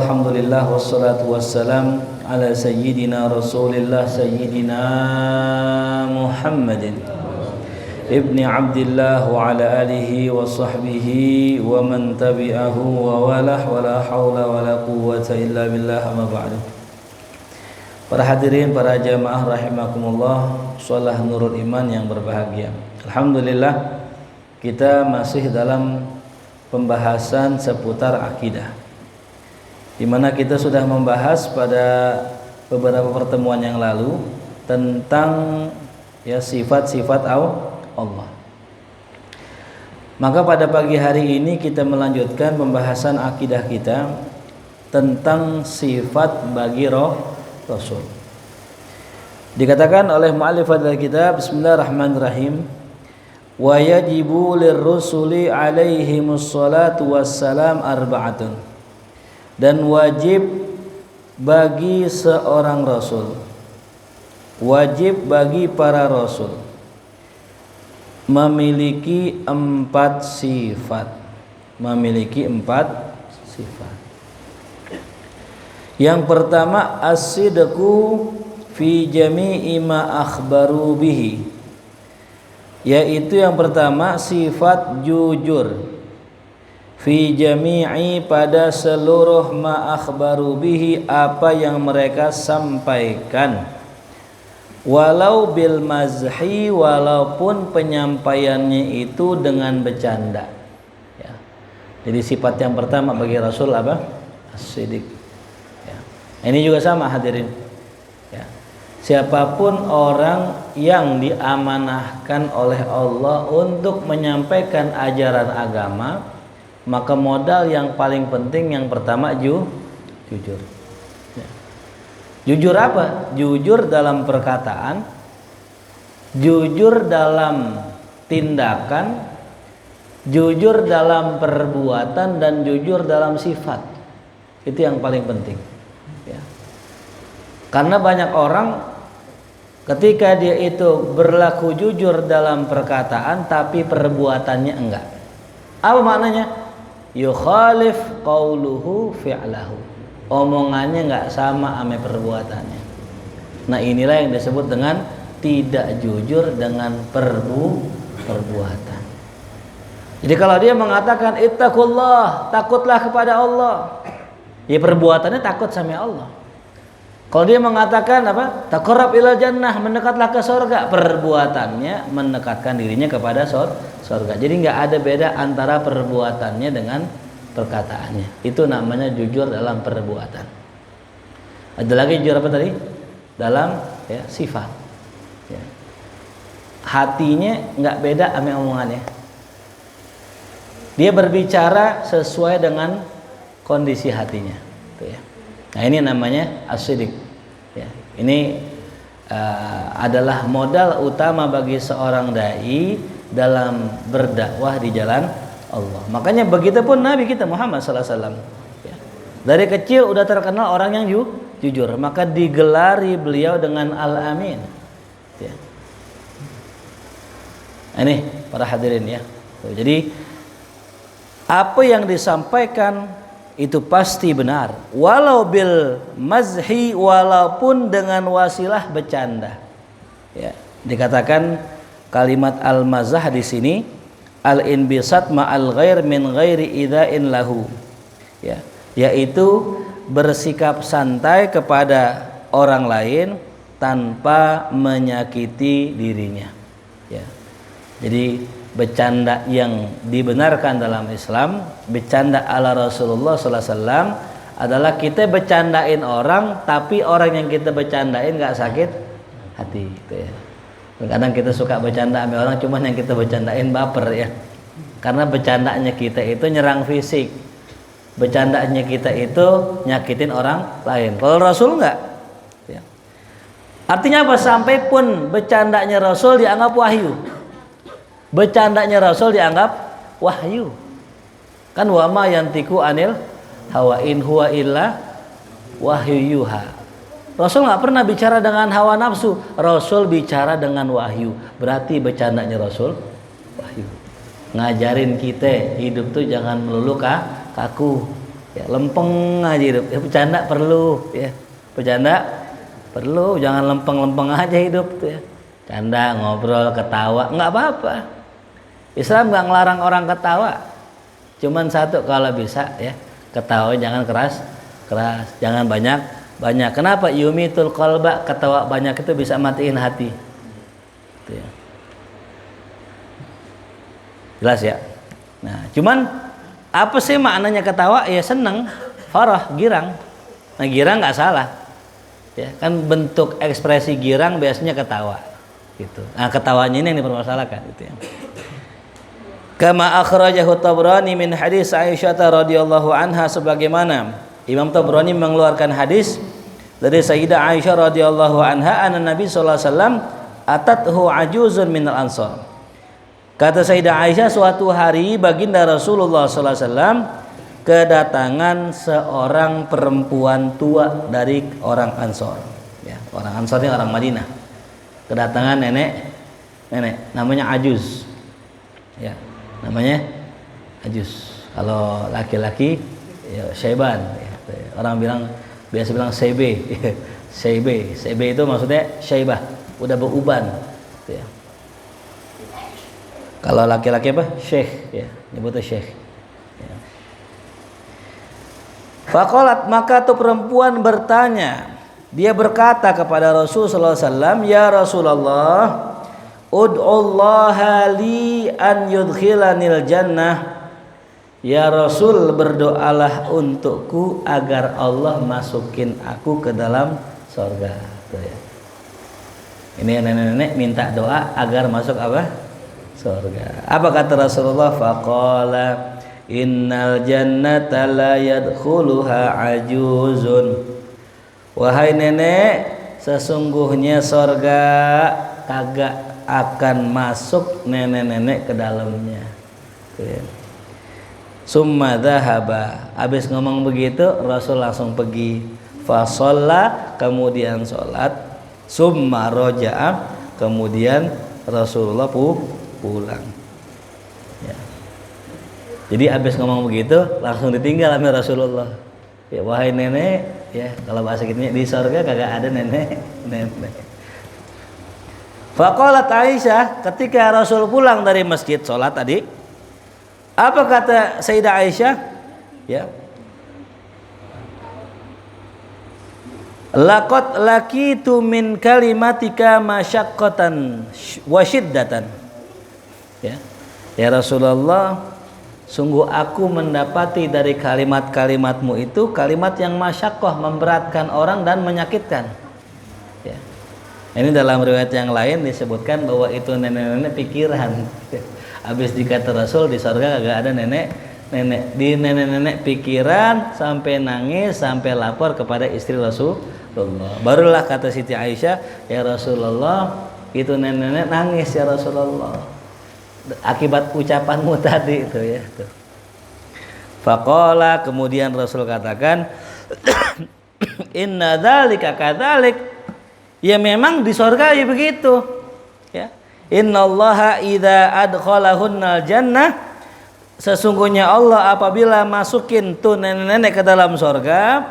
Alhamdulillah wassalatu wassalam ala sayyidina Rasulillah sayyidina Muhammadin ibni Abdillah wa ala alihi wa sahbihi wa man tabi'ahu wa walah wa la hawla wa la quwwata illa billah amma ba'du. Para hadirin, para jamaah rahimakumullah, shalah nurul iman yang berbahagia. Alhamdulillah kita masih dalam pembahasan seputar akidah, di mana kita sudah membahas pada beberapa pertemuan yang lalu tentang sifat-sifat Allah. Maka pada pagi hari ini kita melanjutkan pembahasan akidah kita tentang sifat bagi Rasul. Dikatakan oleh mu'allif al-kitab, bismillahirrahmanirrahim, wa yajibu lirrusuli alaihimus salatu wassalam arba'atun, dan wajib bagi seorang rasul, wajib bagi para rasul memiliki empat sifat. Yang pertama, as-sidqu fi jami'i ma akhbaru bihi, yaitu yang pertama sifat jujur fi jami'i, pada seluruh ma akhbaru bihi, apa yang mereka sampaikan, walau bil mazhi, walaupun penyampaiannya itu dengan bercanda ya. Jadi sifat yang pertama bagi Rasul apa? As-sidq ya. Ini juga sama hadirin ya. Siapapun orang yang diamanahkan oleh Allah untuk menyampaikan ajaran agama, maka modal yang paling penting yang pertama jujur. Jujur apa? Jujur dalam perkataan, jujur dalam tindakan, jujur dalam perbuatan, dan jujur dalam sifat. Itu yang paling penting ya. Karena banyak orang ketika dia itu berlaku jujur dalam perkataan tapi perbuatannya enggak. Apa maknanya? Yukhalif qauluhu fi'lahu, omongannya nggak sama ame perbuatannya. Nah, inilah yang disebut dengan tidak jujur dengan perbuatan. Jadi kalau dia mengatakan ittaqullah, takutlah kepada Allah, ya perbuatannya takut sama Allah. Kalau dia mengatakan apa? Taqarrab ilal jannah, mendekatlah ke surga, perbuatannya mendekatkan dirinya kepada surga. Jadi nggak ada beda antara perbuatannya dengan perkataannya. Itu namanya jujur dalam perbuatan. Ada lagi jujur apa tadi? Dalam sifat ya. Hatinya nggak beda sama omongannya. Dia berbicara sesuai dengan kondisi hatinya itu ya. Nah, ini namanya as-sidq ya. Ini adalah modal utama bagi seorang dai dalam berdakwah di jalan Allah. Makanya begitu pun Nabi kita Muhammad sallallahu alaihi wasallam ya. Dari kecil udah terkenal orang yang jujur, maka digelari beliau dengan Al-Amin ya. Ini para hadirin ya. Jadi apa yang disampaikan itu pasti benar, walau bil mazhi, walaupun dengan wasilah bercanda ya. Dikatakan kalimat al-mazah di sini al-inbisat ma'al ghair min ghairi idha'in lahu ya, yaitu bersikap santai kepada orang lain tanpa menyakiti dirinya ya. Jadi bercanda yang dibenarkan dalam Islam, bercanda ala Rasulullah sallallahu alaihi wasallam, adalah kita bercandain orang tapi orang yang kita bercandain nggak sakit hati gitu ya. Kadang kita suka bercanda sama orang, cuman yang kita bercandain baper ya. Karena bercandanya kita itu nyerang fisik, bercandanya kita itu nyakitin orang lain. Kalau Rasul enggak ya. Artinya apa? Sampai pun bercandanya Rasul dianggap wahyu, bercandanya Rasul dianggap wahyu. Kan wa ma yantiku anil hawa in huwa illa wahyu yuha. Rasul nggak pernah bicara dengan hawa nafsu, Rasul bicara dengan wahyu. Berarti bercandanya Rasul wahyu. Ngajarin kita hidup tuh jangan melulu kaku, Ya, lempeng aja hidup. Ya, bercanda perlu, ya. Bercanda perlu, jangan lempeng-lempeng aja hidup tuh ya. Canda, ngobrol, ketawa, nggak apa-apa. Islam nggak ngelarang orang ketawa. Cuman satu kalau bisa ya, ketawa jangan keras, jangan banyak. Kenapa? Yumitul qalba, ketawa banyak itu bisa matiin hati. Gitu ya. Jelas ya. Nah, cuman apa sih maknanya ketawa? Ya seneng, farah, girang. Nah, girang nggak salah. Ya, kan bentuk ekspresi girang biasanya ketawa. Gitu. Nah, ketawanya ini yang dipermasalahkan gitu ya. Kama akhrajahu Tabrani min hadis Aisyah radhiyallahu anha, sebagaimana Imam Tabrani mengeluarkan hadis dari Sayyidah Aisyah radhiyallahu anha, anna Nabi sallallahu alaihi wasallam atathu ajuzun minal ansar. Kata Sayyidah Aisyah, suatu hari baginda Rasulullah sallallahu alaihi wasallam kedatangan seorang perempuan tua dari orang Ansor. Ya, orang Ansor ini orang Madinah. Kedatangan nenek namanya Ajuz. Ya, namanya Ajuz. Kalau laki-laki ya Syaiban ya. Orang biasa bilang Sebe. Sebe itu maksudnya Syaibah, udah beruban ya. Kalau laki-laki apa? Syekh ya, nyebutnya Syekh ya. Faqalat, maka tuh perempuan bertanya, dia berkata kepada Rasulullah SAW, ya Rasulullah, ud'ullaha li an yudkhilanil jannah. Ya Rasul, berdoalah untukku agar Allah masukin aku ke dalam surga. Ini nenek-nenek minta doa agar masuk apa? Surga. Apa kata Rasulullah? Faqala innal jannata la yadkhuluha ajuzun. Wahai nenek, sesungguhnya surga kagak akan masuk nenek-nenek ke dalamnya. Summa dhahaba. Habis ngomong begitu, Rasul langsung pergi. Fa shalla, kemudian sholat. Summa roja'a, kemudian Rasulullah pulang. Ya. Jadi habis ngomong begitu, langsung ditinggal sama Rasulullah. Ya, wahai nenek, ya kalau bahasa kitanya di surga kagak ada nenek. Faqalat Aisyah, ketika Rasul pulang dari masjid sholat tadi, apa kata Sayyidah Aisyah? Ya, laqad laqitu min kalimatika masyaqqatan wa syiddatan. Ya Rasulullah, sungguh aku mendapati dari kalimat-kalimatmu itu kalimat yang masyaqqah, memberatkan orang dan menyakitkan. Ya. Ini dalam riwayat yang lain disebutkan bahwa itu nenek-nenek pikiran. Habis dikata Rasul di surga kagak ada nenek-nenek. Di nenek-nenek pikiran sampai nangis, sampai lapor kepada istri Rasulullah. Barulah kata Siti Aisyah, ya Rasulullah, itu nenek-nenek nangis ya Rasulullah. Akibat ucapanmu tadi itu ya. Faqala, kemudian Rasul katakan, inna dzalika kadzalik. Ya memang di surga ya begitu. Ya. Innallaha idza adkhalahunnal jannah, sesungguhnya Allah apabila masukin tuh nenek-nenek ke dalam surga,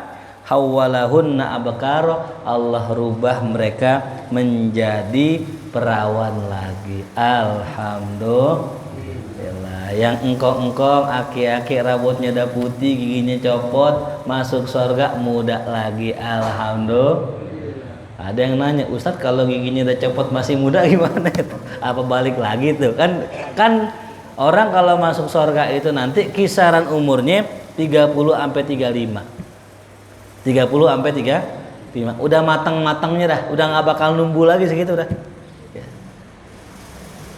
hawwalahunna abkara, Allah rubah mereka menjadi perawan lagi. Alhamdulillah. Yang engkong-engkong, aki-aki rambutnya udah putih, giginya copot, masuk surga muda lagi. Alhamdulillah. Ada yang nanya, Ustadz kalau giginya udah copot masih muda gimana? Apa balik lagi tuh? Kan orang kalau masuk surga itu nanti kisaran umurnya 30 sampai 35. 30 sampai 35. Udah matang-matangnya dah, udah nggak bakal numbuh lagi segitu dah. Ya.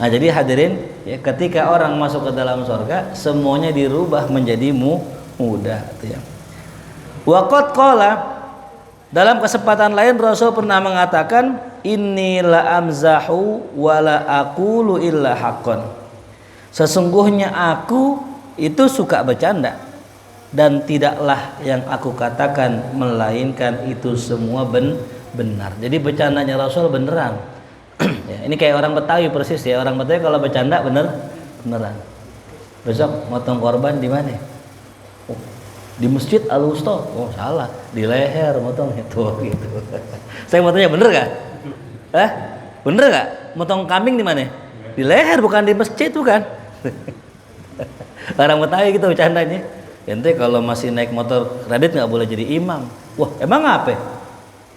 Nah, jadi hadirin, ya, ketika orang masuk ke dalam surga, semuanya dirubah menjadi muda tuh ya. Waqad qala, dalam kesempatan lain Rasul pernah mengatakan, inni la amzahu wa la aqulu illa haqqan. Sesungguhnya aku itu suka bercanda dan tidaklah yang aku katakan melainkan itu semua benar. Jadi bercandanya Rasul beneran. Ya, ini kayak orang Betawi persis ya. Orang Betawi kalau bercanda beneran. Besok motong korban di mana? Di masjid Al-Wusta. Oh salah, di leher motong itu gitu. Saya mau tanya bener gak? Bener gak? Motong kambing di mana? Di leher, bukan di masjid, bukan? Orang Betawi gitu bercandanya. Ente kalau masih naik motor kredit nggak boleh jadi imam. Wah emang apa?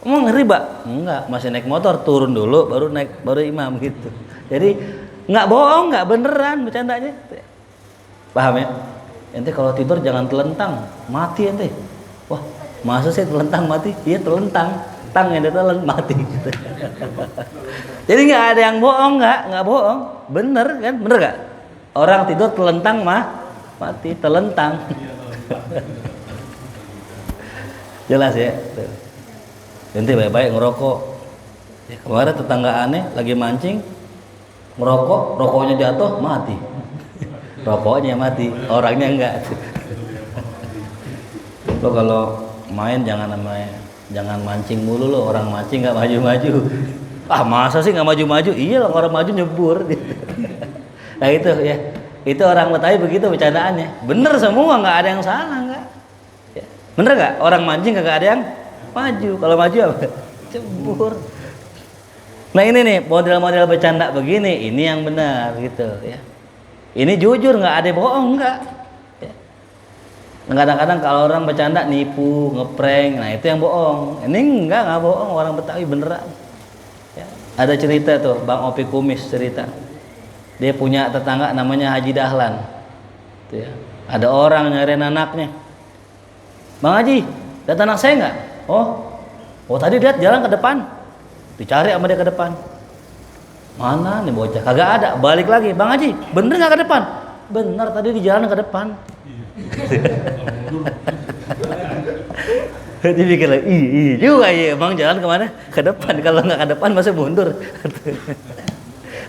Emang riba? Enggak, masih naik motor turun dulu baru imam gitu. Jadi nggak bohong, nggak beneran bercandanya. Paham ya? Ente kalau tidur jangan telentang, mati ente. Wah, masa sih telentang mati? Iya telentang, tang yang ditelan mati. Jadi nggak ada yang bohong, nggak bohong, bener kan? Bener nggak? Orang tidur telentang mati, telentang. Jelas ya? Ente baik-baik ngerokok. Ya, kemarin tetangga aneh lagi mancing, ngerokok, rokoknya jatuh, mati. Rokoknya mati, orangnya enggak. Lo kalau main jangan mancing mulu lo, orang mancing nggak maju-maju. Ah masa sih nggak maju-maju? Iya orang maju nyebur. Nah itu ya, itu orang Betawi begitu bercandaannya. Bener semua, nggak ada yang salah nggak? Ya. Bener nggak? Orang mancing nggak ada yang maju. Kalau maju apa? Cebur. Nah ini nih model-model bercanda begini, ini yang benar gitu ya. Ini jujur, nggak ada bohong, nggak. Ya. Kadang-kadang kalau orang bercanda nipu, ngeprank, nah itu yang bohong. Ini nggak bohong, orang Betawi beneran. Ya. Ada cerita tuh, Bang Opi Kumis cerita. Dia punya tetangga namanya Haji Dahlan. Tuh ya. Ada orang nyariin anaknya. Bang Haji, lihat anak saya nggak? Oh tadi lihat jalan ke depan. Dicari sama dia ke depan. Mana nih bocah? Kagak ada. Balik lagi, Bang Haji, bener nggak ke depan? Bener, tadi di jalan ke depan. Dia pikir lagi, iya juga ya, Bang jalan kemana? Ke depan. Kalau nggak ke depan masa mundur.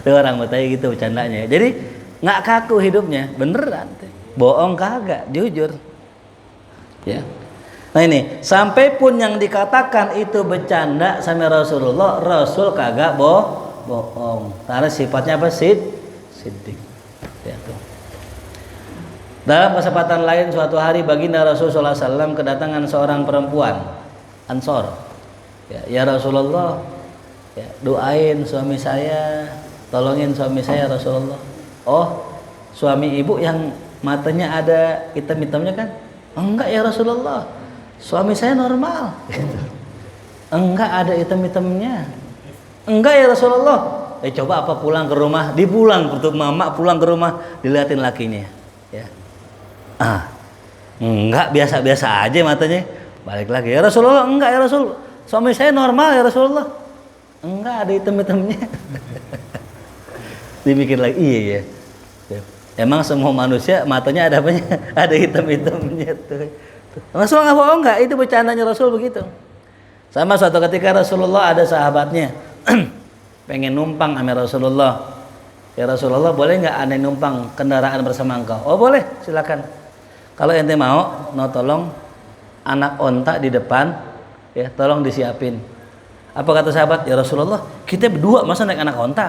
Itu orang Betawi gitu bercandanya. Jadi nggak kaku hidupnya, beneran. Bohong kagak, jujur. Ya. Nah ini, sampai pun yang dikatakan itu bercanda sama Rasulullah, Rasul kagak bohong. Karena sifatnya apa? Siddiq. Ya, tuh. Dalam kesempatan lain suatu hari baginda Rasulullah SAW kedatangan seorang perempuan Ansor. Ya Rasulullah, ya, doain suami saya, tolongin suami saya Rasulullah. Oh, suami ibu yang matanya ada hitam-hitamnya kan? Enggak ya Rasulullah, suami saya normal. Enggak ada hitam-hitamnya. Enggak ya Rasulullah. Coba apa pulang ke rumah, dipulang untuk mama pulang ke rumah dilihatin lakinya. Ya. Enggak, biasa-biasa aja matanya. Balik lagi ya Rasulullah, enggak ya Rasul, suami saya normal ya Rasulullah. Enggak ada hitam-hitamnya. Dibikin lagi, iya ya. Emang semua manusia matanya ada apanya? Ada hitam-hitamnya tuh. Rasul nggak bohong nggak? Itu bercandanya Rasul begitu. Sama suatu ketika Rasulullah ada sahabatnya pengen numpang sama Rasulullah. Ya Rasulullah, boleh nggak aneh numpang kendaraan bersama engkau? Oh boleh, silakan. Kalau ente mau, tolong anak onta di depan, ya tolong disiapin. Apa kata sahabat? Ya Rasulullah, kita berdua masa naik anak onta?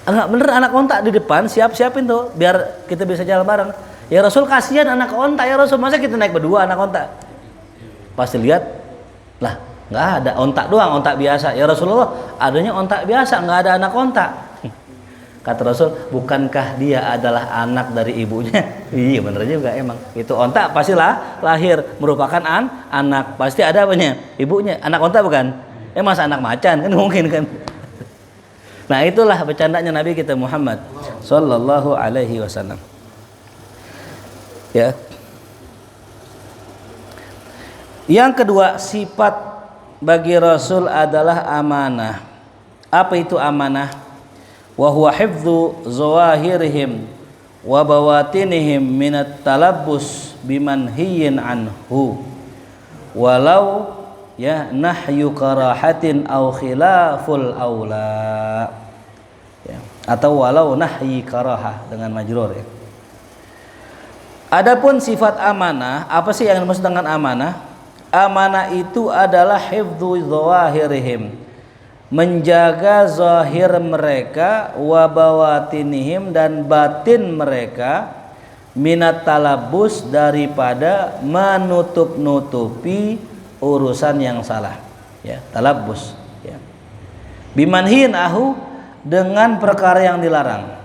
Enggak bener, anak onta di depan, siapin tuh, biar kita bisa jalan bareng. Ya Rasul, kasihan anak onta ya Rasul, masa kita naik berdua anak onta? Pasti lihat, lah nggak ada, onta doang, onta biasa. Ya Rasulullah, adanya onta biasa, nggak ada anak onta. Kata Rasul, bukankah dia adalah anak dari ibunya? Iya bener juga emang. Itu onta pastilah lahir merupakan anak, pasti ada apanya? Ibunya. Anak onta bukan? Masa anak macan kan mungkin kan? Nah itulah bercandanya Nabi kita Muhammad Sallallahu Alaihi Wasallam. Ya. Yang kedua, sifat bagi Rasul adalah amanah. Apa itu amanah? Wa huwa hifdzu zawahirihim wa bawatinihim minat talabbus bimanhiyin anhu walau ya nahyu karahatin aw khilaful aula, ya, atau walau nahyi karahah dengan majrur ya. Adapun sifat amanah, apa sih yang dimaksud dengan amanah? Amanah itu adalah hifdzu zawahirihim, menjaga zahir mereka, wa bawatinihim dan batin mereka, minat talabus, daripada menutup-nutupi urusan yang salah, ya, talabus, ya. Bimanhin ahu, dengan perkara yang dilarang.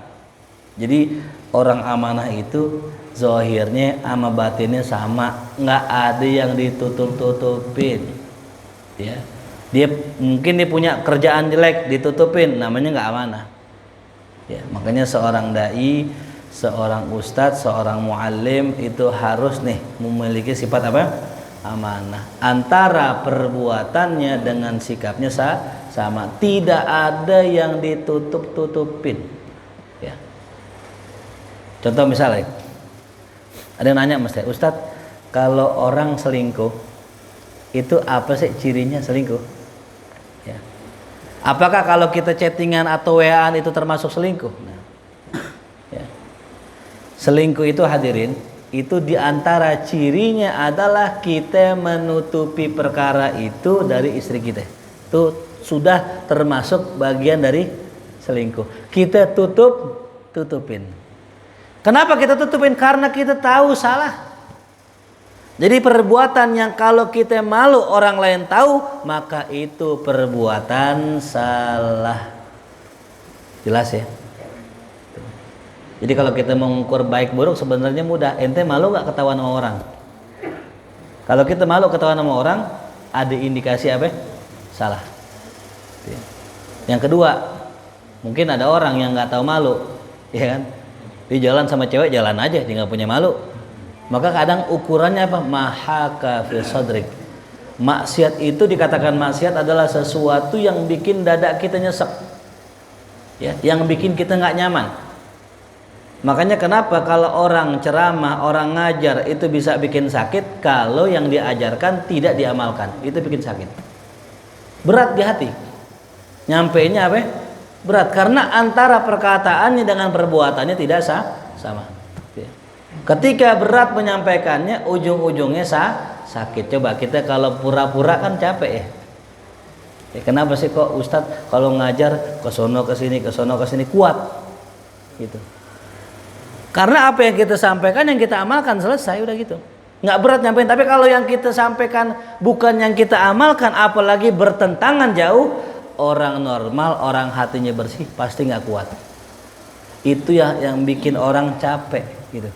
Jadi orang amanah itu zahirnya sama batinnya sama, nggak ada yang ditutup-tutupin, ya. Dia mungkin dia punya kerjaan jelek, ditutupin, namanya nggak amanah, ya. Makanya seorang dai, seorang ustadz, seorang muallim itu harus nih memiliki sifat apa? Amanah. Antara perbuatannya dengan sikapnya sama, tidak ada yang ditutup-tutupin, ya. Contoh misalnya, ada yang nanya Mas, Ustadz, kalau orang selingkuh itu apa sih cirinya selingkuh? Ya. Apakah kalau kita chattingan atau WA-an itu termasuk selingkuh? Nah, ya. Selingkuh itu hadirin, itu diantara cirinya adalah kita menutupi perkara itu dari istri kita. Itu sudah termasuk bagian dari selingkuh. Kita tutupin. Kenapa kita tutupin? Karena kita tahu salah. Jadi perbuatan yang kalau kita malu orang lain tahu, maka itu perbuatan salah. Jelas ya? Jadi kalau kita mengukur baik buruk sebenarnya mudah. Ente malu gak ketahuan sama orang? Kalau kita malu ketahuan sama orang, ada indikasi apa? Salah. Yang kedua, mungkin ada orang yang nggak tahu malu, ya kan? Dia jalan sama cewek, jalan aja, dia nggak punya malu. Maka kadang ukurannya apa? Mahaka fi sadrik. Maksiat itu dikatakan maksiat adalah sesuatu yang bikin dada kita nyesek, ya, yang bikin kita nggak nyaman. Makanya kenapa kalau orang ceramah, orang ngajar itu bisa bikin sakit, kalau yang diajarkan tidak diamalkan, itu bikin sakit. Berat di hati. Nyampainya apa? Berat, karena antara perkataannya dengan perbuatannya tidak sama. Ketika berat menyampaikannya, ujung-ujungnya sakit. Coba kita kalau pura-pura kan capek ya. Kenapa sih kok Ustadz kalau ngajar ke sono ke sini kuat gitu? Karena apa yang kita sampaikan, yang kita amalkan, selesai, udah gitu. Nggak berat nyampein. Tapi kalau yang kita sampaikan bukan yang kita amalkan, apalagi bertentangan jauh, orang normal, orang hatinya bersih pasti nggak kuat. Itu yang bikin orang capek gitu.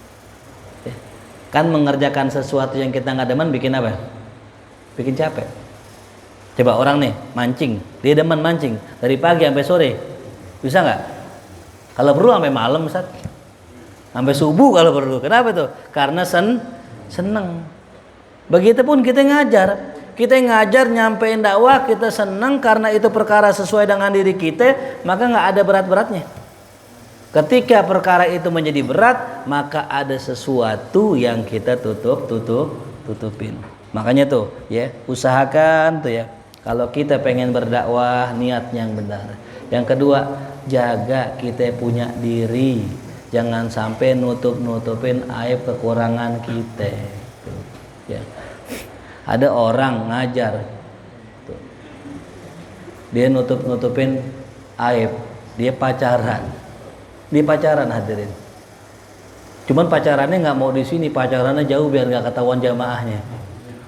Kan mengerjakan sesuatu yang kita nggak demen bikin apa? Bikin capek. Coba orang nih mancing, dia demen mancing dari pagi sampai sore, bisa nggak? Kalau perlu sampai malam, Ustaz. Sampai subuh kalau perlu. Kenapa tuh? Karena seneng. Begitupun kita ngajar. Kita ngajar nyampein dakwah, kita senang karena itu perkara sesuai dengan diri kita, maka nggak ada berat-beratnya. Ketika perkara itu menjadi berat, maka ada sesuatu yang kita tutupin. Makanya tuh, ya, usahakan tuh ya. Kalau kita pengen berdakwah, niat yang benar. Yang kedua, jaga kita punya diri. Jangan sampai nutupin aib kekurangan kita. Tuh, ya. Ada orang ngajar, tuh, dia nutupin aib, dia pacaran hadirin. Cuman pacarannya nggak mau di sini, pacarannya jauh biar nggak ketahuan jamaahnya.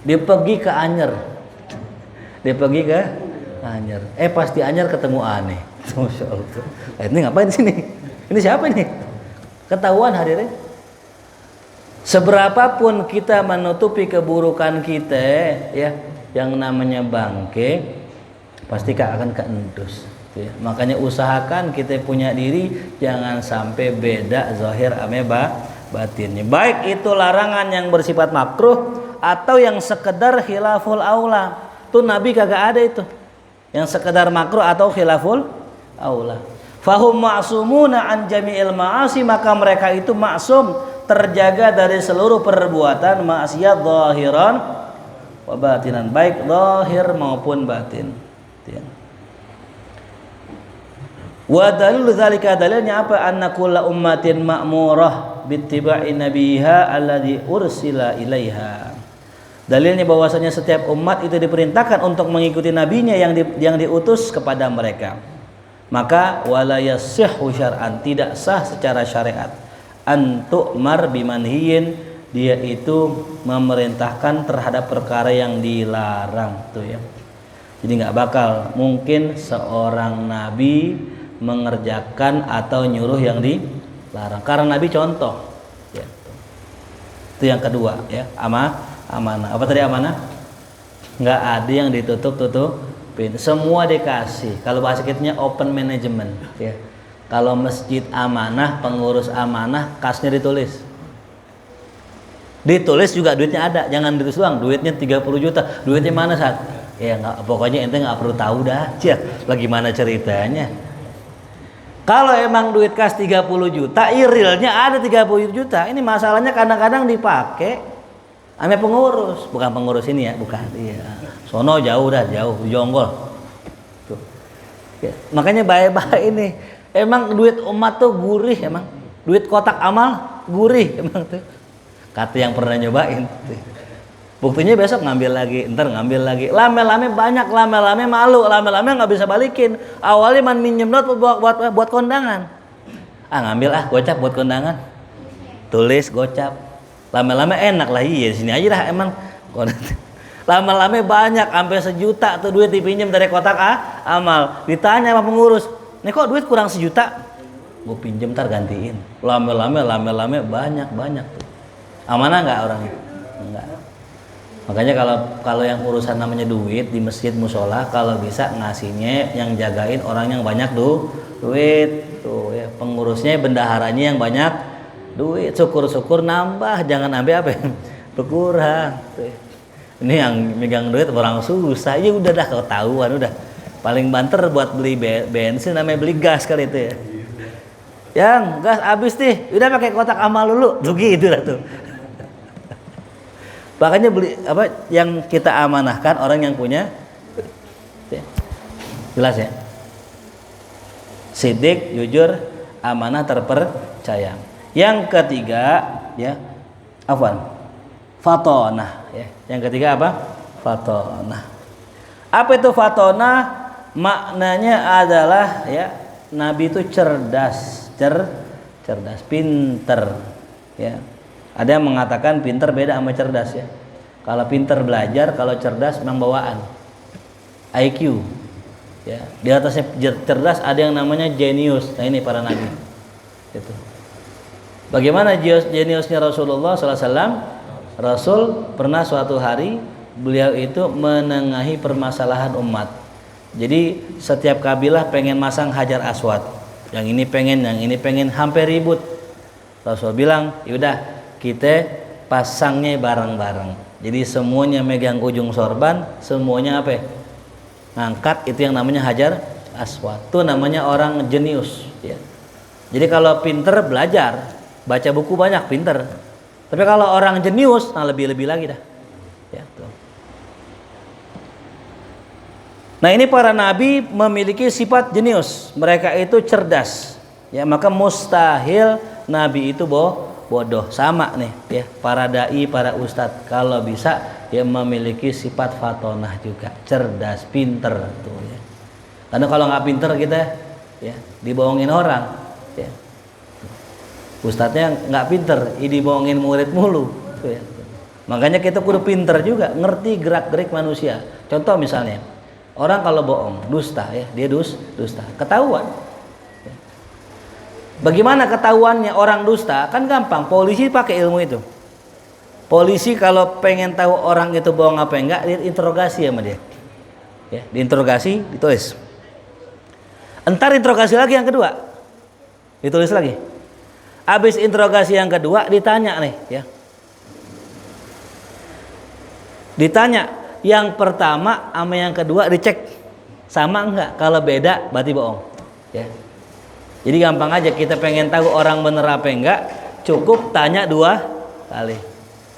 Dia pergi ke Anyer, pasti Anyer ketemu aneh. Masya Allah. Ini ngapain di sini? Ini siapa ini? Ketahuan hadirin. Seberapapun kita menutupi keburukan kita, ya, yang namanya bangke pasti akan keendus, ya. Makanya usahakan kita punya diri, jangan sampai beda zahir ame batinnya. Baik itu larangan yang bersifat makruh atau yang sekedar khilaful aula. Tuh Nabi kagak ada itu. Yang sekedar makruh atau khilaful aula. Fahum ma'sumuna an jami'il ma'asi, maka mereka itu maksum, terjaga dari seluruh perbuatan maksiat zahiran wa batinan, baik zahir maupun batin. Wa dalil dzalika, dalilnya apa? Anna kullu ummatin ma'murah bittiba'i nabiha alladhi ursila ilaiha. Dalilnya bahwasanya setiap umat itu diperintahkan untuk mengikuti nabinya yang diutus kepada mereka. Maka wala yasihhu syar'an, tidak sah secara syariat, antu'mar bimanhiyin, dia itu memerintahkan terhadap perkara yang dilarang tuh ya. Jadi nggak bakal mungkin seorang nabi mengerjakan atau nyuruh yang dilarang, karena nabi contoh ya. Itu yang kedua ya, amanah. Apa tadi amanah? Nggak ada yang ditutup-tutupin, semua dikasih. Kalau bahasa kitanya open management ya. Kalau masjid amanah, pengurus amanah, kasnya ditulis juga duitnya ada, jangan ditulis doang duitnya 30 juta, duitnya mana saat ya nggak, pokoknya ente nggak perlu tahu dah ya bagaimana ceritanya. Kalau emang duit kas 30 juta, realnya ada 30 juta. Ini masalahnya kadang-kadang dipakai ame pengurus, bukan pengurus ini ya, bukan. Iya. Sono jauh di Jonggol. Tuh. Ya, makanya baik-baik ini. Emang duit umat tuh gurih emang. Duit kotak amal gurih emang tuh. Kata yang pernah nyobain. Buktinya besok ngambil lagi, ntar ngambil lagi. Lame-lame banyak, lame-lame malu, lame-lame nggak bisa balikin. Awalnya man minjem not buat kondangan. Ngambil gocap buat kondangan. Tulis gocap. Lame-lame enak lah, iya sini aja dah emang. Lame-lame banyak, sampai 1 juta tuh duit dipinjam dari kotak amal. Ditanya sama pengurus, nih kok duit kurang 1 juta? Gue pinjem ntar gantiin. Lame-lame banyak tuh. Amanah nggak orangnya? Enggak. Makanya kalau yang urusan namanya duit di masjid musola, kalau bisa ngasihnya yang jagain orang yang banyak duit tuh ya, pengurusnya bendaharanya yang banyak duit, syukur-syukur nambah, jangan ambil apa yang berkurang tuh. Ini yang megang duit orang susah, ya udah dah ketahuan udah. Paling banter buat beli bensin namanya beli gas kali itu ya. Yang gas habis nih, udah pakai kotak amal dulu, tuh gitu lah tuh. Makanya beli apa yang kita amanahkan orang yang punya, jelas ya. Sidik, jujur, amanah, terpercaya. Yang ketiga ya, fatonah ya. Yang ketiga apa? Fatonah. Apa itu fatonah? Maknanya adalah ya, Nabi itu cerdas, pinter ya. Ada yang mengatakan pinter beda sama cerdas ya. Kalau pinter belajar, kalau cerdas memang bawaan. IQ. Ya, di atasnya cerdas ada yang namanya jenius. Nah ini para nabi. Itu. Bagaimana jeniusnya Rasulullah SAW? Rasul pernah suatu hari beliau itu menengahi permasalahan umat. Jadi setiap kabilah pengen masang Hajar Aswad. Yang ini pengen hampir ribut. Rasul bilang, yaudah kita pasangnya bareng-bareng. Jadi semuanya megang ujung sorban, semuanya apa? Ngangkat, itu yang namanya Hajar Aswad. Itu namanya orang jenius ya. Jadi kalau pinter belajar, baca buku banyak, pinter. Tapi kalau orang jenius, nah lebih-lebih lagi dah. Ya, tuh. Nah ini para nabi memiliki sifat jenius. Mereka itu cerdas. Ya, maka mustahil nabi itu bodoh. Sama nih ya, para dai, para ustadz kalau bisa ya memiliki sifat fatonah juga, cerdas, pinter tuh ya. Karena kalau nggak pinter kita ya dibohongin orang ya. Ustadznya nggak pinter, dibohongin murid mulu tuh ya. Makanya kita kudu pinter juga, ngerti gerak-gerik manusia. Contoh misalnya, orang kalau bohong, dusta ya, dia dusta, ketahuan. Bagaimana ketahuannya orang dusta? Kan gampang, polisi pakai ilmu itu. Polisi kalau pengen tahu orang itu bohong apa enggak, diinterogasi sama dia. Ya, diinterogasi, ditulis. Entar interogasi lagi yang kedua, ditulis lagi. Habis interogasi yang kedua ditanya nih, ya. Ditanya yang pertama sama yang kedua dicek sama enggak? Kalau beda berarti bohong. Ya. Jadi gampang aja, kita pengen tahu orang bener apa enggak, cukup tanya 2 kali.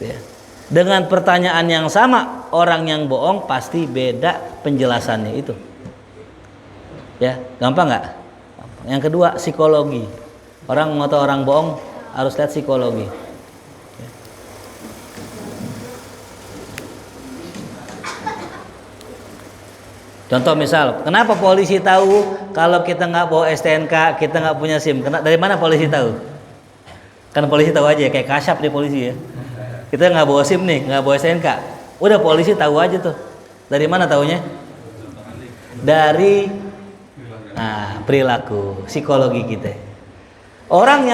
Ya. Dengan pertanyaan yang sama, orang yang bohong pasti beda penjelasannya itu. Ya, gampang enggak? Gampang. Yang kedua, psikologi. Orang mau tahu orang bohong harus lihat psikologi. Ya. Contoh misal, kenapa polisi tahu kalau kita nggak bawa STNK, kita nggak punya SIM? Dari mana polisi tahu? Kan polisi tahu aja kayak kasyap di polisi ya. Kita nggak bawa SIM nih, nggak bawa STNK. Udah polisi tahu aja tuh. Dari mana taunya? Dari perilaku, psikologi kita. Orang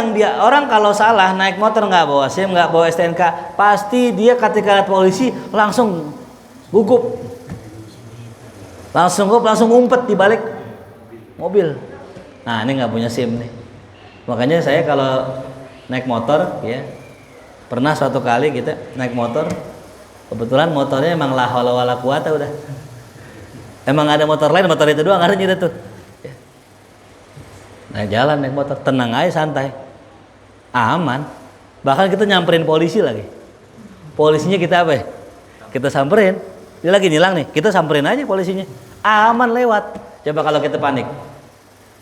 kalau salah naik motor nggak bawa SIM, nggak bawa STNK, pasti dia ketika lihat polisi langsung gugup. Langsung ngumpet di balik mobil. Nah, ini nggak punya SIM nih. Makanya saya kalau naik motor ya, pernah suatu kali kita naik motor, kebetulan motornya emang la haula wala quwata udah. Emang ada motor lain, motor itu doang ada tuh. Ya. Nah, jalan naik motor, tenang aja, santai, aman. Bahkan kita nyamperin polisi lagi. Polisinya kita apa ya? Kita samperin. Dia lagi nilang nih, kita samperin aja polisinya. Aman lewat. Coba kalau kita panik,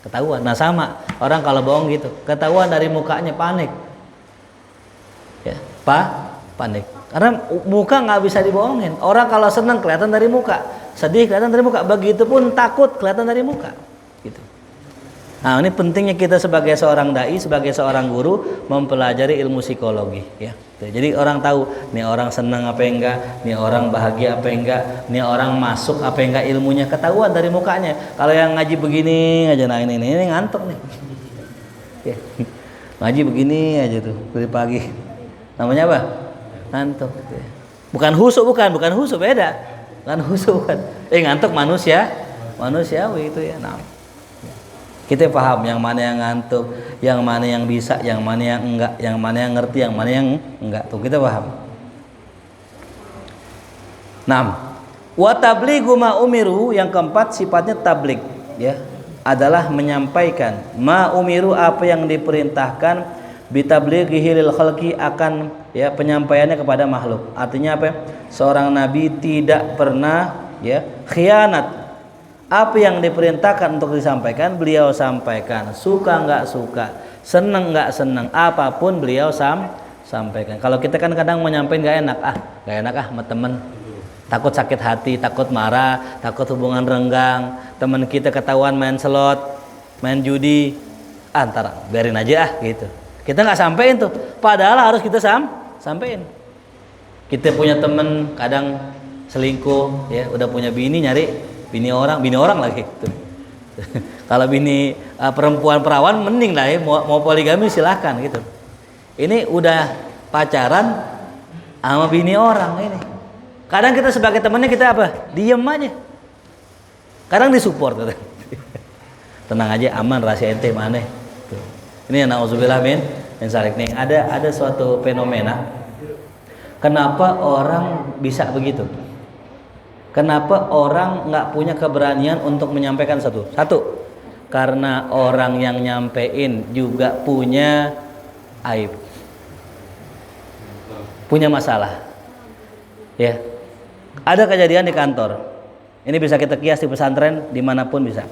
ketahuan. Nah sama, orang kalau bohong gitu, ketahuan dari mukanya, panik. Ya, panik. Karena muka nggak bisa dibohongin. Orang kalau senang kelihatan dari muka, sedih kelihatan dari muka, begitupun takut kelihatan dari muka. Gitu. Nah ini pentingnya kita sebagai seorang dai, sebagai seorang guru mempelajari ilmu psikologi. Ya. Jadi orang tahu, nih orang senang apa enggak, nih orang bahagia apa enggak, nih orang masuk apa enggak, ilmunya ketahuan dari mukanya. Kalau yang ngaji begini aja, nah ini ngantuk nih. Ya. Ngaji begini aja tuh dari pagi. Namanya apa? Ngantuk. Bukan husuk, bukan husuk, beda. Bukan husuk, bukan. Ngantuk manusiawi itu ya. Nah, kita paham yang mana yang ngantuk, yang mana yang bisa, yang mana yang enggak, yang mana yang ngerti, yang mana yang enggak. Tuh kita paham. 6. Wa tablighu ma umiru, yang keempat sifatnya tabligh ya, adalah menyampaikan ma umiru, apa yang diperintahkan, bitablighihi lil khalqi, akan ya penyampaiannya kepada makhluk. Artinya apa? Seorang nabi tidak pernah ya khianat. Apa yang diperintahkan untuk disampaikan, beliau sampaikan. Suka nggak suka, seneng nggak seneng, apapun beliau sampaikan. Kalau kita kan kadang menyampaikan nggak enak sama temen, takut sakit hati, takut marah, takut hubungan renggang, temen kita ketahuan main slot, main judi, antara biarin aja gitu. Kita nggak sampein tuh, padahal harus kita sampein. Kita punya temen kadang selingkuh, ya udah punya bini nyari bini orang lagi tuh. Kalau bini perempuan perawan mending lah ya, mau poligami silahkan gitu. Ini udah pacaran sama bini orang ini. Kadang kita sebagai temannya kita apa? Diem aja. Kadang disupport gitu. Tenang aja, aman, rahasia ente mana. Ini nauzubillah min salik nih. Ada suatu fenomena. Kenapa orang bisa begitu? Kenapa orang nggak punya keberanian untuk menyampaikan satu? Karena orang yang nyampein juga punya aib, punya masalah. Ya, ada kejadian di kantor. Ini bisa kita kias di pesantren, dimanapun bisa.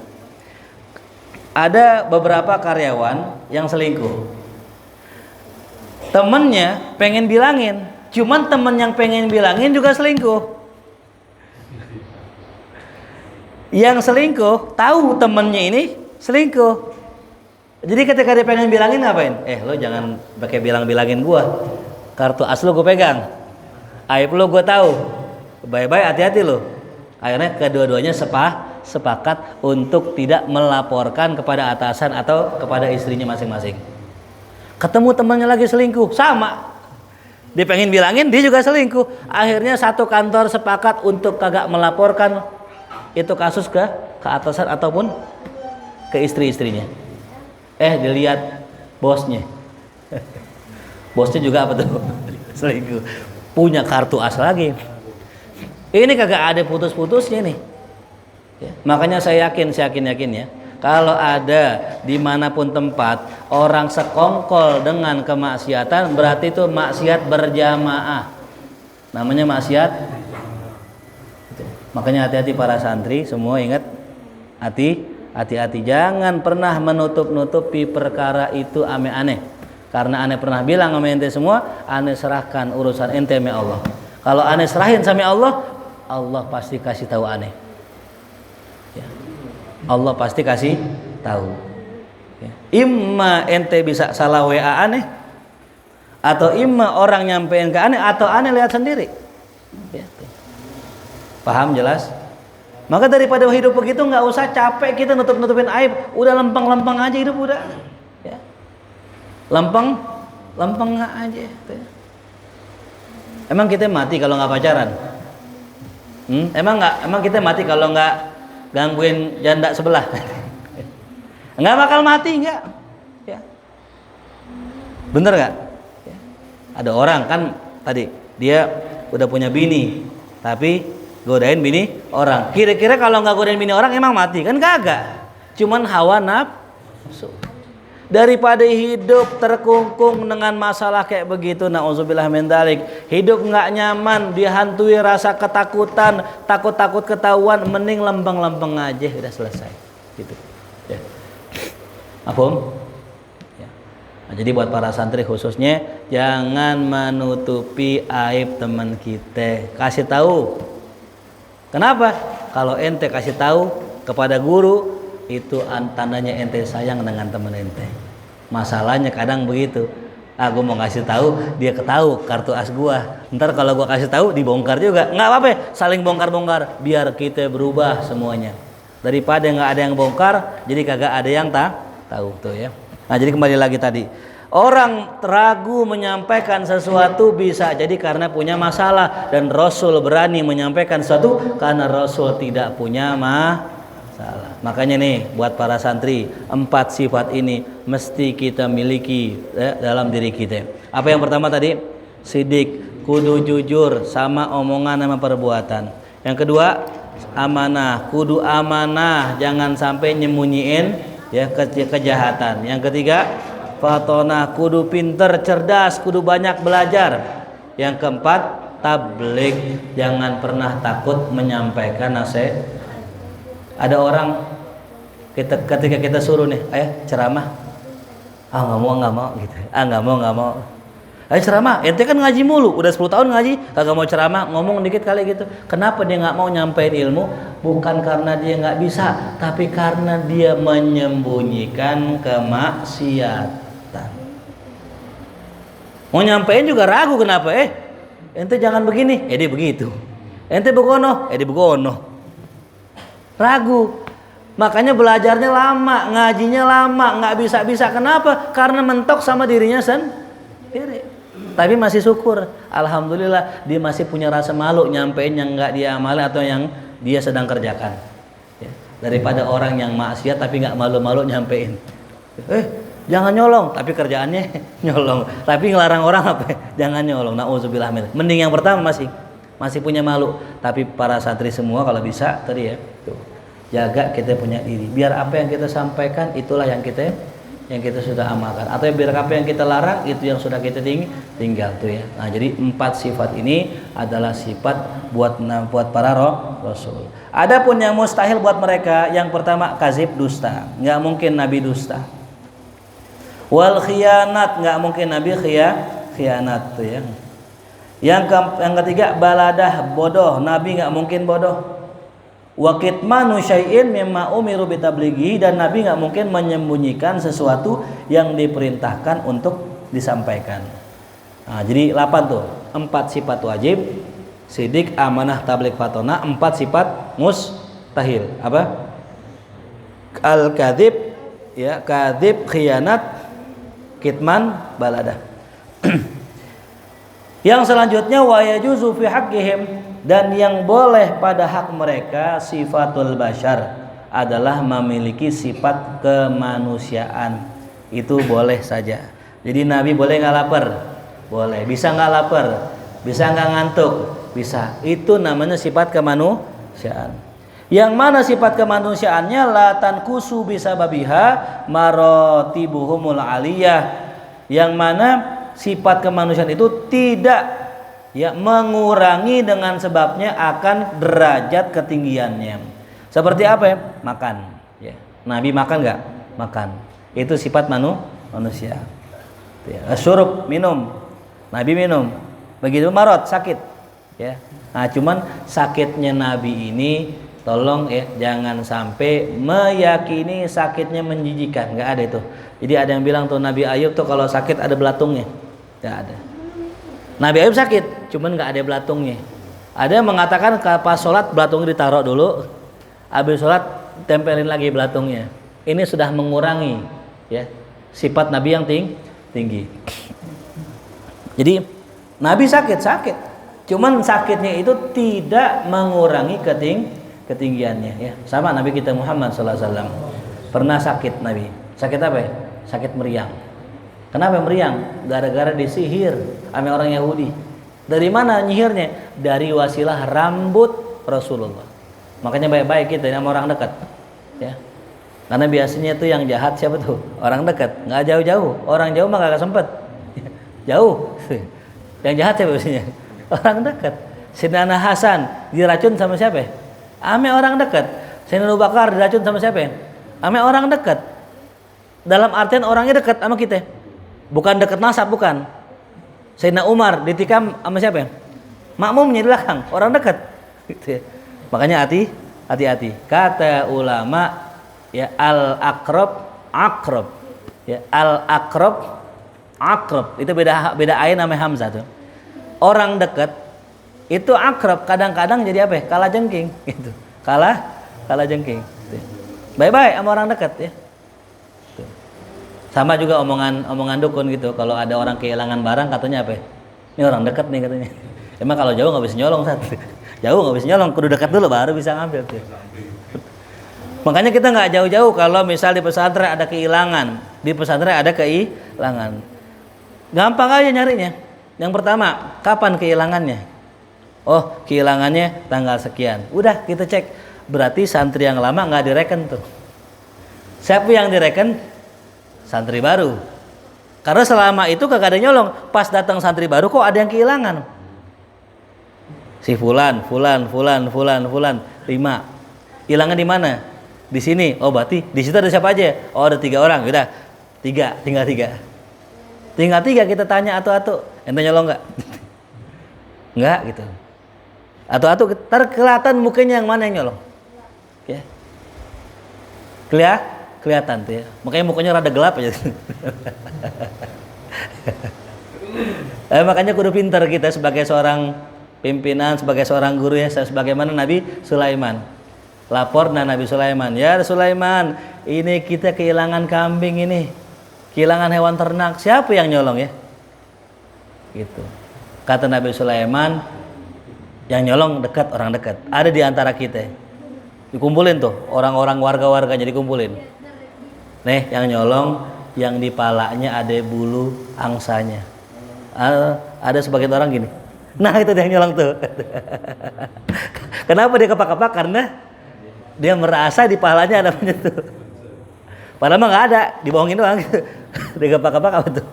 Ada beberapa karyawan yang selingkuh. Temennya pengen bilangin, cuman temen yang pengen bilangin juga selingkuh. Yang selingkuh tahu temennya ini selingkuh. Jadi ketika dia pengen bilangin ngapain? Lo jangan pakai bilangin gua. Kartu as lo gue pegang. Aib lo gue tahu. Bye-bye, hati-hati lo. Akhirnya kedua-duanya sepakat untuk tidak melaporkan kepada atasan atau kepada istrinya masing-masing. Ketemu temannya lagi selingkuh, sama. Dia pengen bilangin, dia juga selingkuh. Akhirnya satu kantor sepakat untuk kagak melaporkan itu kasus ke atasan ataupun ke istri-istrinya. Dilihat bosnya. Bosnya juga apa tuh? Selingkuh. Punya kartu as lagi. Ini kagak ada putus-putusnya nih. Ya, makanya saya yakin ya, kalau ada dimanapun tempat orang sekongkol dengan kemaksiatan, berarti itu maksiat berjamaah. Namanya maksiat. Makanya hati-hati para santri semua, ingat, hati-hati, jangan pernah menutup-nutupi perkara itu aneh-aneh. Karena aneh pernah bilang sama ente semua, aneh serahkan urusan ente sama Allah. Kalau aneh serahin sama Allah, Allah pasti kasih tahu aneh. Ya. Allah pasti kasih tahu. Ya. Imma ente bisa salah WA aneh, Atau imma orang nyampein ke aneh atau aneh lihat sendiri. Ya, paham jelas? Maka daripada hidup begitu nggak usah capek kita nutupin aib, udah lempeng aja hidup udah. Ya. Lempeng aja. Emang kita mati kalau nggak pacaran? Emang kita mati kalau nggak gangguin janda sebelah? Nggak bakal mati nggak? Ya. Bener nggak? Ya. Ada orang kan tadi dia udah punya bini, tapi godain bini orang. Kira-kira kalau nggak godain bini orang emang mati? Kan kagak. Cuman hawa nafsu. Daripada hidup terkungkung dengan masalah kayak begitu, nauzubillah min dzalik, hidup nggak nyaman, dihantui rasa ketakutan, takut ketahuan, mending lempeng aja udah selesai gitu ya. Mahfum ya. Nah, jadi buat para santri khususnya jangan menutupi aib teman kita, kasih tahu. Kenapa? Kalau ente kasih tahu kepada guru, itu tandanya ente sayang dengan teman ente. Masalahnya kadang begitu. Gue mau kasih tahu, dia ketahu kartu as gua. Ntar kalau gua kasih tahu dibongkar juga. Nggak apa-apa, saling bongkar biar kita berubah semuanya. Daripada nggak ada yang bongkar, jadi kagak ada yang tahu tuh ya. Nah, jadi kembali lagi tadi. Orang ragu menyampaikan sesuatu bisa jadi karena punya masalah, dan Rasul berani menyampaikan sesuatu karena Rasul tidak punya masalah. Makanya nih buat para santri, 4 sifat ini mesti kita miliki dalam diri kita. Apa yang pertama tadi? Sidik, kudu jujur sama omongan sama perbuatan. Yang kedua, amanah, kudu amanah, jangan sampai nyembunyiin ya kejahatan. Yang ketiga, fatonah, kudu pinter, cerdas, kudu banyak belajar. Yang keempat, tabligh, jangan pernah takut menyampaikan nasihat. Ada orang ketika kita suruh nih, ceramah, nggak mau gitu, nggak mau. Ceramah, ente kan ngaji mulu, udah 10 tahun ngaji, kagak mau ceramah, ngomong dikit kali gitu. Kenapa dia nggak mau nyampein ilmu? Bukan karena dia nggak bisa, tapi karena dia menyembunyikan kemaksiatan. Mau nyampein juga ragu, kenapa? Ente jangan begini, dia begitu. Ente begono, dia begono. Ragu, makanya belajarnya lama, ngajinya lama, nggak bisa. Kenapa? Karena mentok sama dirinya sendiri. Tapi masih syukur, alhamdulillah dia masih punya rasa malu nyampein yang nggak dia amali atau yang dia sedang kerjakan. Ya. Daripada orang yang maksiat tapi nggak malu-malu nyampein. Jangan nyolong, tapi kerjaannya nyolong. Tapi ngelarang orang apa? Jangan nyolong. Nauzubillah min. Mending yang pertama masih punya malu. Tapi para santri semua kalau bisa tadi ya, tuh, jaga kita punya diri. Biar apa yang kita sampaikan itulah yang kita sudah amalkan. Atau biar apa yang kita larang itu yang sudah kita tinggal tuh ya. Nah, jadi 4 sifat ini adalah sifat buat para rasul. Adapun yang mustahil buat mereka, yang pertama kazib, dusta. Nggak mungkin nabi dusta. Wal khianat, nggak mungkin nabi khianat tuh ya. Yang ketiga baladah, bodoh, nabi nggak mungkin bodoh. Wa kitmanu syai'in mimma umiru bitablighi, dan nabi nggak mungkin menyembunyikan sesuatu yang diperintahkan untuk disampaikan. Nah, jadi 8 tuh, 4 sifat wajib, sidik, amanah, tabligh, fatona, 4 sifat mustahil. Apa? Al-kadzib, ya, kadzib, khianat, kitman, baladah. Yang selanjutnya wa yajuzu fi haqqihim, dan yang boleh pada hak mereka sifatul bashar, adalah memiliki sifat kemanusiaan. Itu boleh saja. Jadi nabi boleh nggak lapar? Boleh. Bisa nggak lapar? Bisa nggak ngantuk? Bisa. Itu namanya sifat kemanusiaan. Yang mana sifat kemanusiaannya la tankusu bisababiha maratibuhumul aliyah. Yang mana sifat kemanusiaan itu tidak mengurangi dengan sebabnya akan derajat ketinggiannya. Seperti apa ya? Makan. Ya. Nabi makan nggak? Makan. Itu sifat manusia. Ya. Syurub, minum. Nabi minum. Begitu marot, sakit. Ya. Nah, cuman sakitnya Nabi ini tolong ya, jangan sampai meyakini sakitnya menjijikan. Nggak ada itu. Jadi ada yang bilang tuh Nabi Ayub tuh kalau sakit ada belatungnya. Tidak ada. Nabi Ayub sakit, cuman nggak ada belatungnya. Ada yang mengatakan pas sholat belatungnya ditaruh dulu, habis sholat tempelin lagi belatungnya. Ini sudah mengurangi ya sifat Nabi yang tinggi. Jadi Nabi sakit, cuman sakitnya itu tidak mengurangi ketinggiannya ya. Sama Nabi kita Muhammad SAW pernah sakit Nabi. Sakit apa ya? Sakit meriang. Kenapa meriang? Gara-gara disihir sama orang Yahudi. Dari mana nyihirnya? Dari wasilah rambut Rasulullah. Makanya baik-baik kita sama orang dekat ya. Karena biasanya itu yang jahat siapa tuh? Orang dekat, nggak jauh-jauh. Orang jauh mah gak sempet. Jauh. Yang jahat siapa biasanya? Orang dekat. Sayyidina Hasan diracun sama siapa? Ame orang dekat. Sayyidina Abu Bakar diracun sama siapa? Ame orang dekat. Dalam artian orangnya dekat sama kita. Bukan dekat nasab, bukan. Sayyidina Umar ditikam sama siapa? Makmumnya di belakang, orang dekat. Gitu ya. Makanya hati-hati. Kata ulama ya al-aqrab aqrab. Ya al-aqrab aqrab. Itu beda ain sama hamzah tuh. Orang dekat itu akrab, kadang-kadang jadi apa ya? Kalah jengking gitu. Kalah jengking. Gitu. Bye-bye sama orang dekat ya. Sama juga omongan dukun gitu. Kalau ada orang kehilangan barang katanya apa? Ini orang dekat nih katanya. Emang kalau jauh nggak bisa nyolong satu. Jauh nggak bisa nyolong, kudu dekat dulu baru bisa ngambil. Tuh. Makanya kita nggak jauh-jauh kalau misal di pesantren ada kehilangan, di pesantren ada kehilangan. Gampang aja nyarinya. Yang pertama, kapan kehilangannya? Oh, kehilangannya tanggal sekian. Udah kita cek. Berarti santri yang lama nggak direken tuh. Siapa yang direken? Santri baru. Karena selama itu kagak ada nyolong. Pas datang santri baru kok ada yang kehilangan. Si fulan 5. Hilangnya di mana? Di sini. Oh berarti di situ ada siapa aja? Oh ada 3 orang. Udah 3, tinggal 3. Tinggal 3 kita tanya atu-atu. Ente nyolong nggak? Nggak gitu. Atu-atu kelihatan mukanya yang mana yang nyolong. Ya. Kelihatan tuh ya. Makanya mukanya rada gelap aja. Makanya kudu pintar kita sebagai seorang pimpinan, sebagai seorang guru ya, sebagaimana Nabi Sulaiman. Lapor Nabi Sulaiman, ya Sulaiman, ini kita kehilangan kambing ini, kehilangan hewan ternak. Siapa yang nyolong ya? Gitu. Kata Nabi Sulaiman, yang nyolong dekat, orang dekat. Ada di antara kita. Dikumpulin tuh orang-orang warga-warganya dikumpulin. Nih yang nyolong, yang di palanya ada bulu angsanya. Ada sebagian orang gini. Nah itu dia yang nyolong tuh. Kenapa dia kepak-kepak? Karena dia merasa di palanya ada tuh. Padahal mah nggak ada, dibohongin doang. Dia kepak-kepak apa tuh?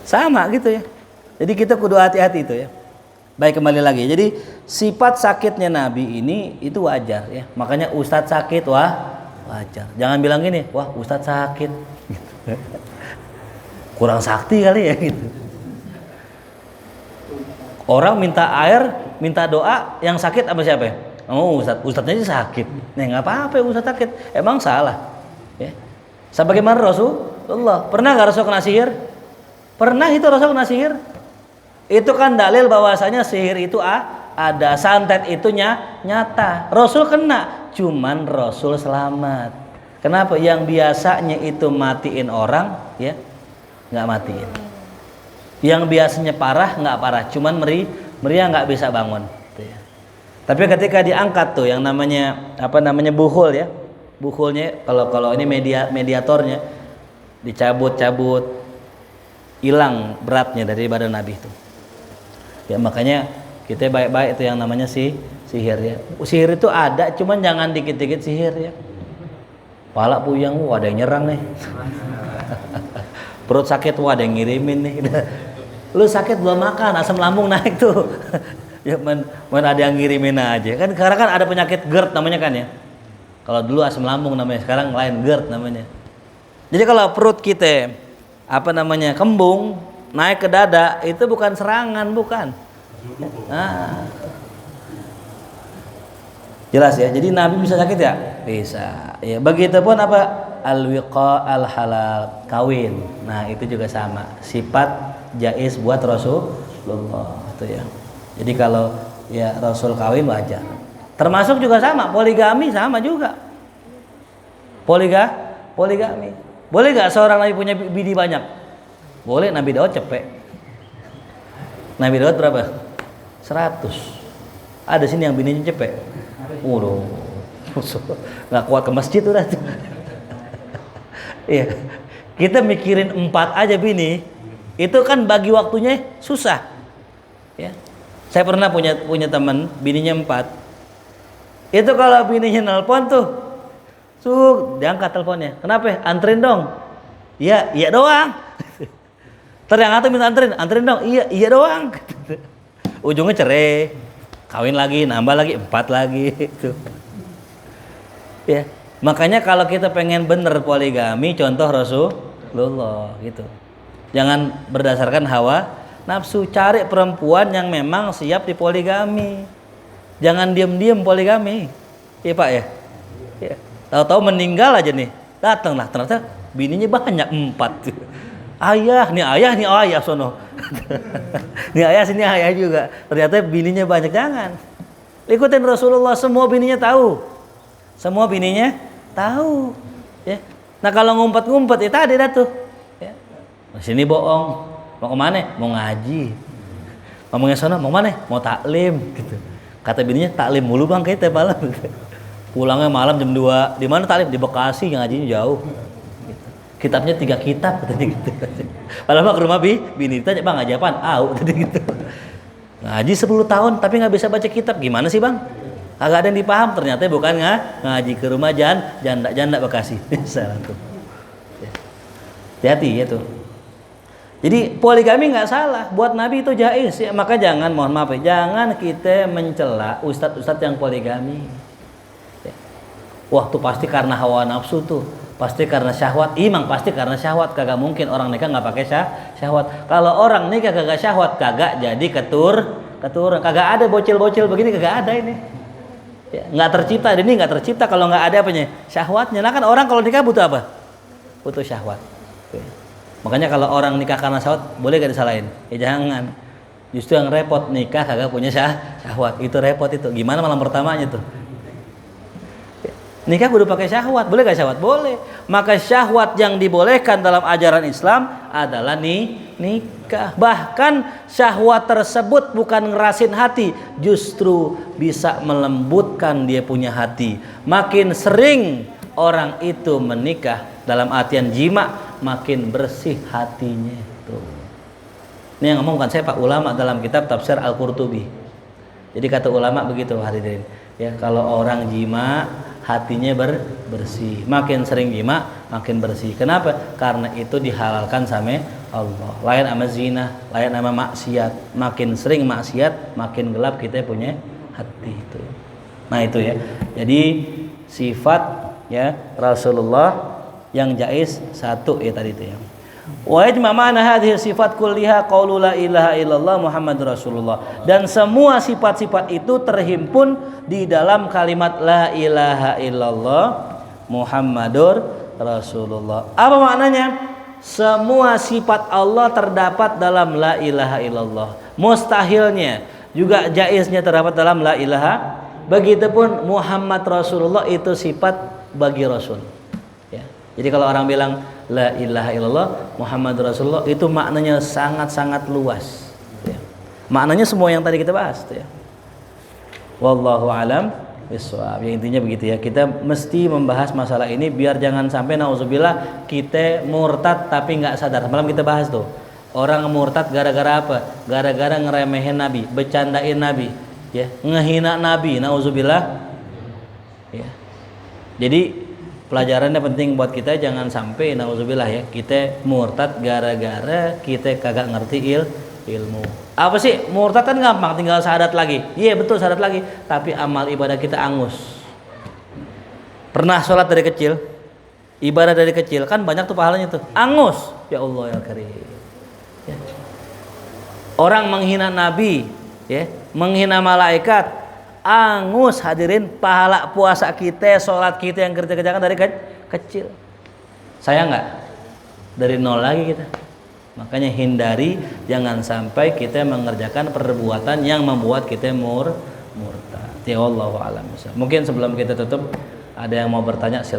Sama gitu ya. Jadi kita kudu hati-hati itu ya. Baik, kembali lagi. Jadi sifat sakitnya Nabi ini itu wajar ya. Makanya Ustadz sakit wajar. Jangan bilang gini, wah Ustadz sakit. Kurang sakti kali ya gitu. Orang minta air, minta doa, yang sakit apa siapa ya? Oh Ustadznya aja sakit. Nih nggak apa-apa Ustadz sakit. Emang salah. Ya. Sebagaimana Rasulullah. Pernah nggak Rasul kena sihir? Pernah itu Rasul kena sihir. Itu kan dalil bahwasanya sihir itu ada, santet itu nyata. Rasul kena, cuman Rasul selamat. Kenapa? Yang biasanya itu matiin orang, ya nggak matiin. Yang biasanya parah nggak parah, cuman meriang nggak bisa bangun. Tapi ketika diangkat tuh yang namanya buhul ya, buhulnya kalau ini mediatornya dicabut, hilang beratnya dari badan Nabi itu. Ya makanya kita baik-baik itu yang namanya sihir ya. Sihir itu ada, cuman jangan dikit-dikit sihir ya. Pala puyeng, ada yang nyerang nih. Perut sakit, ada yang ngirimin nih. Lu sakit belum makan, asam lambung naik tuh. Ya ada yang ngirimin aja. Kan sekarang kan ada penyakit GERD namanya kan ya. Kalau dulu asam lambung namanya, sekarang lain GERD namanya. Jadi kalau perut kita kembung, naik ke dada, itu bukan serangan, bukan. Nah. Jelas ya. Jadi Nabi bisa sakit ya? Bisa. Ya, begitupun al-wiqa al-halal, kawin. Nah, itu juga sama. Sifat jaiz buat Rasulullah itu ya. Jadi kalau ya Rasul kawin wajar. Termasuk juga sama, poligami sama juga. Poligami. Boleh gak seorang Nabi punya bini banyak? Boleh, Nabi Daud cepet. Nabi Daud berapa? 100. Ada sini yang bininya cepet. Waduh. Nggak kuat ke masjid udah tuh. Iya. Kita mikirin 4 aja bini, itu kan bagi waktunya susah. Ya. Saya pernah punya teman, bininya 4. Itu kalau bininya nelpon tuh, diangkat teleponnya. Kenapa? Anterin dong. Iya doang. Ternyata minta anterin dong. Iya doang. Ujungnya cerai, kawin lagi, nambah lagi 4 lagi itu. Ya, makanya kalau kita pengen bener poligami, contoh Rasulullah gitu. Jangan berdasarkan hawa nafsu, cari perempuan yang memang siap dipoligami. Jangan diam-diam poligami. Iya Pak ya. Ya. Tahu-tahu meninggal aja nih. Datang lah ternyata bininya banyak 4. Ayah sono. Nih ayah sini ayah juga. Ternyata bininya banyak. Jangan. Ikutin Rasulullah, semua bininya tahu. Semua bininya tahu. Ya. Nah kalau ngumpet-ngumpet itu tadi dah tuh. Ya. Sini bohong. Mau kemana? Mau ngaji. Ngomongnya sono mau mana? Mau taklim gitu. Kata bininya taklim mulu bang kita malam. Pulangnya malam jam 2. Di mana taklim? Di Bekasi, ngajinya jauh. Gitu. Kitabnya 3 kitab katanya gitu. Padahal ke rumah bini tanya bang ngaji apaan? Tadi gitu. Ngaji 10 tahun tapi nggak bisa baca kitab. Gimana sih bang? Agak ada yang dipaham. Ternyata bukan ngaji ke rumah janda Bekasi. Salah tuh. Hati-hati ya tuh. Jadi poligami nggak salah, buat Nabi itu jaiz ya. Maka mohon maaf ya, jangan kita mencela ustadz-ustadz yang poligami. Ya. Wah tuh pasti karena hawa nafsu tuh, pasti karena syahwat. Imang pasti karena syahwat, kagak mungkin orang nikah nggak pakai syahwat. Kalau orang nikah kagak syahwat, kagak jadi keturunan, kagak ada bocil-bocil begini, kagak ada ini. Ya, nggak tercipta, ini nggak tercipta kalau nggak ada apanya syahwatnya. Nah kan orang kalau nikah butuh apa? Butuh syahwat. Ya. Makanya kalau orang nikah karena syahwat boleh gak disalahin? Ya jangan. Justru yang repot nikah kagak punya syahwat. Itu repot itu. Gimana malam pertamanya tuh? Nikah kudu pakai syahwat. Boleh gak syahwat? Boleh. Maka syahwat yang dibolehkan dalam ajaran Islam adalah nikah. Bahkan syahwat tersebut bukan ngerasin hati, justru bisa melembutkan dia punya hati. Makin sering orang itu menikah dalam artian jima, makin bersih hatinya tuh. Ini yang ngomong bukan saya Pak, ulama dalam kitab tafsir Al-Qurtubi. Jadi kata ulama begitu hadirin. Ya, kalau orang jima hatinya bersih. Makin sering jima makin bersih. Kenapa? Karena itu dihalalkan sama Allah. Lain sama zina, lain sama maksiat. Makin sering maksiat, makin gelap kita punya hati itu. Nah itu ya. Jadi sifat ya Rasulullah yang jaiz 1 ya tadi itu ya. Wa ijma' ma'na hadhihi sifat kulliha qaulu la ilaha illallah Muhammadur Rasulullah. Dan semua sifat-sifat itu terhimpun di dalam kalimat la ilaha illallah Muhammadur Rasulullah. Apa maknanya? Semua sifat Allah terdapat dalam la ilaha illallah. Mustahilnya juga jaiznya terdapat dalam la ilaha. Begitupun Muhammad Rasulullah itu sifat bagi Rasul. Jadi kalau orang bilang la ilaha illallah Muhammad Rasulullah itu maknanya sangat-sangat luas ya. Maknanya semua yang tadi kita bahas ya. Wallahu alam bishawab. Ya, intinya begitu ya. Kita mesti membahas masalah ini biar jangan sampai nauzubillah kita murtad tapi nggak sadar. Malam kita bahas tuh. Orang murtad gara-gara apa? Gara-gara ngeremehin Nabi, bercandain Nabi, ya, ngehina Nabi, nauzubillah. Ya. Jadi pelajarannya penting buat kita, jangan sampai nauzubillah ya kita murtad gara-gara kita kagak ngerti ilmu. Apa sih murtad kan gampang, tinggal syahadat lagi. Iya betul syahadat lagi, tapi amal ibadah kita angus. Pernah sholat dari kecil, ibadah dari kecil kan banyak tuh pahalanya tuh, angus. Ya Allah ya Karim. Ya. Orang menghina Nabi, ya, menghina malaikat, angus hadirin pahala puasa kita, sholat kita yang kerja-kerjakan dari kecil. Saya nggak dari nol lagi kita. Makanya hindari jangan sampai kita mengerjakan perbuatan yang membuat kita murtad. Ya Allah a'lam. Mungkin sebelum kita tutup ada yang mau bertanya, silakan.